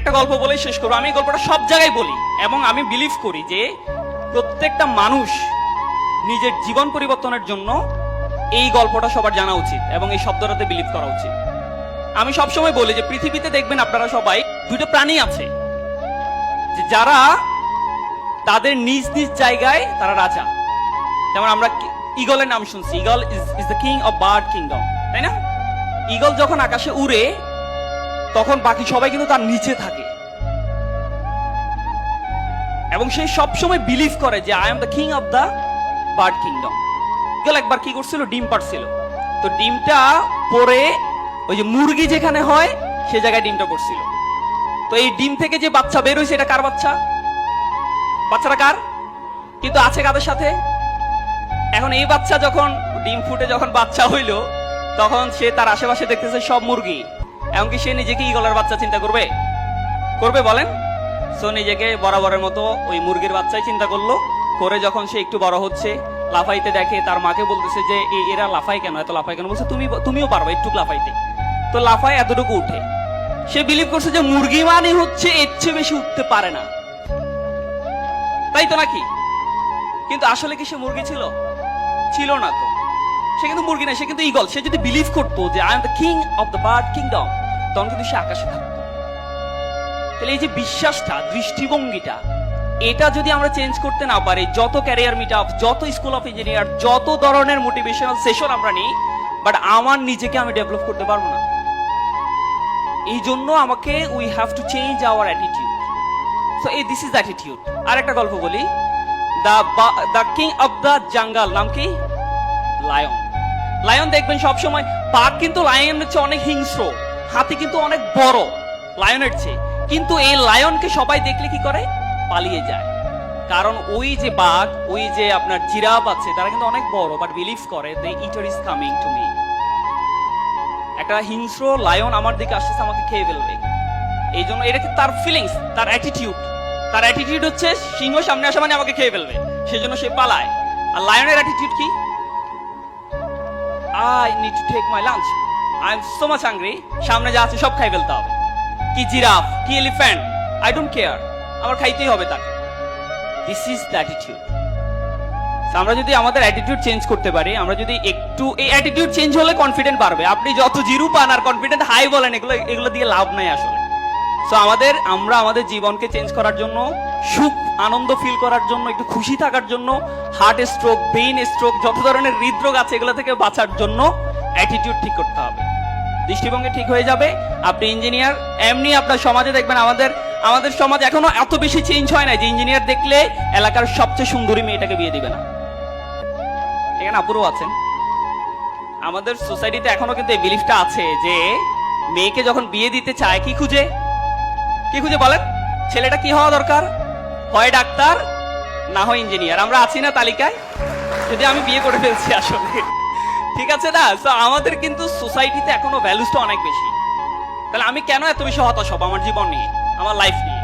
একটা গল্প বলেই শেষ করবো। আমি এই গল্পটা সব জায়গায় বলি এবং আমি বিলিভ করি যে প্রত্যেকটা মানুষ নিজের জীবন পরিবর্তনের জন্য এই গল্পটা সবার জানা উচিত এবং এই শব্দটাতে বিলিভ করা উচিত। আমি সবসময় বলি যে পৃথিবীতে দেখবেন আপনারা সবাই দুইটা প্রাণী আছে যে যারা তাদের নিজ নিজ জায়গায় তারা রাজা। যেমন আমরা ঈগলের নাম শুনছি, eagle is the king of bird kingdom, তাই না? ঈগল যখন আকাশে উড়ে তখন বাকি সবাই কিন্তু তার নিচে থাকে এবং সে সবসময় বিলিভ করে যে I am the king of the bird kingdom. Eagle একবার কি করছিল, ডিম পাড়ছিল। তো ডিমটা পরে ওই যে মুরগি যেখানে হয় সে জায়গায় ডিমটা পড়ছিল। তো এই ডিম থেকে যে বাচ্চা বের হয়েছে এটা কার বাচ্চা? বাচ্চাটা কার? কিন্তু আছে কাদের সাথে? এখন এই বাচ্চা যখন ডিম ফুটে যখন বাচ্চা হইল তখন সে তার আশেপাশে দেখতেছে সব মুরগি, এমনকি সে নিজেকে ঈগলের বাচ্চা চিন্তা করবে? করবে বলেন? সো নিজেকে বরাবরের মতো ওই মুরগির বাচ্চাই চিন্তা করলো। করে যখন সে একটু বড় হচ্ছে, লাফাইতে দেখে, তার মাকে বলতেছে যে এরা লাফায় কেন, এত লাফায় কেন? বলছে তুমিও পারবে একটু লাফাইতে। তো লাফায় এতটুকু উঠে। সে বিলিভ করছে যে মুরগি মানে হচ্ছে এর চেয়ে বেশি উঠতে পারে না, তাই তো নাকি? কিন্তু আসলে কি সে মুরগি ছিল? ছিল না। তো সে কিন্তু মুরগি না, সে কিন্তু ঈগল। সে যদি বিলিভ করতো যে I am the king of the bird kingdom, তখন কিন্তু সে আকাশে থাকতো। তাহলে এই যে বিশ্বাসটা, দৃষ্টিভঙ্গিটা, এটা যদি আমরা চেঞ্জ করতে না পারি, যত ক্যারিয়ার মিট আপ, যত স্কুল অফ ইঞ্জিনিয়ার, যত ধরনের মোটিভেশনাল সেশন আমরা নিই, বাট আমার নিজেকে আমি ডেভেলপ করতে পারবো না। এই জন্য আমাকে we have to change our attitude. So এই দিস ইজ অ্যাটিটিউড। আর একটা গল্প বলি, the king of the jungle নাম কি? লায়ন। লায়ন দেখবেন সবসময়, বাঘ কিন্তু লায়নের চেয়ে অনেক হিংস্র, হাতি কিন্তু অনেক বড় লায়নের চেয়ে, কিন্তু এই লায়নকে সবাই দেখলে কি করে? পালিয়ে যায়। কারণ ওই যে বাঘ, ওই যে আপনার জিরাফ আছে, তারা কিন্তু অনেক বড়, বাট বিলিভ করে the eater is coming to me. একটা হিংস্র লায়ন আমার দিকে আসতেছে, আমাকে খেয়ে ফেলবে। এই জন্য এটা কি তার ফিলিংস, তার অ্যাটিটিউড। তার অ্যাটিটিউড হচ্ছে সিংহ সামনে আসা মানে আমাকে খেয়ে ফেলবে, সেজন্য সে পালায়। আর লায়নের অ্যাটিটিউড কি? I need to take my lunch. I am so much hungry. সামনে যা আছে সব খাই ফেলতে হবে। কি জিরাফ, কি এলিফ্যান্ট, I don't care, আমার খাইতেই হবে তাকে। This is the attitude. আমরা যদি আমাদের অ্যাটিটিউড চেঞ্জ করতে পারি, আমরা যদি একটু, এই অ্যাটিটিউড চেঞ্জ হলে কনফিডেন্ট বাড়বে। আপনি যত জিরো পান আর কনফিডেন্ট হাই বলেন, এগুলো দিয়ে লাভ নাই আসলে। সো আমরা আমাদের জীবনকে চেঞ্জ করার জন্য, সুখ আনন্দ ফিল করার জন্য, একটু খুশি থাকার জন্য, হার্ট স্ট্রোক, ব্রেইন স্ট্রোক, যত ধরনের হৃদরোগ আছে এগুলো থেকে বাঁচার জন্য অ্যাটিটিউড ঠিক করতে হবে। দৃষ্টিভঙ্গি ঠিক হয়ে যাবে। আপনি ইঞ্জিনিয়ার, এমনি আপনার সমাজে দেখবেন, আমাদের সমাজ এখনো এত বেশি চেঞ্জ হয় না যে ইঞ্জিনিয়ার দেখলে এলাকার সবচেয়ে সুন্দরী মেয়েটাকে বিয়ে দিবে না। এখানে আপুরও আছেন। আমাদের সোসাইটিতে এখনো কিন্তু এই বিলিফটা আছে যে মেয়েকে যখন বিয়ে দিতে চায় কি খুঁজে বলেন? ছেলেটা কি হওয়া দরকার? হয় ডাক্তার, না হয় ইঞ্জিনিয়ার। আমরা আছি না তালিকায়? যদি আমি বিয়ে করে ফেলছি আসলে, ঠিক আছে না? তো আমাদের কিন্তু সোসাইটিতে এখনো ভ্যালুসটা অনেক বেশি। তাহলে আমি কেন এত বেশি হতাশ হব আমার জীবন নিয়ে, আমার লাইফ নিয়ে?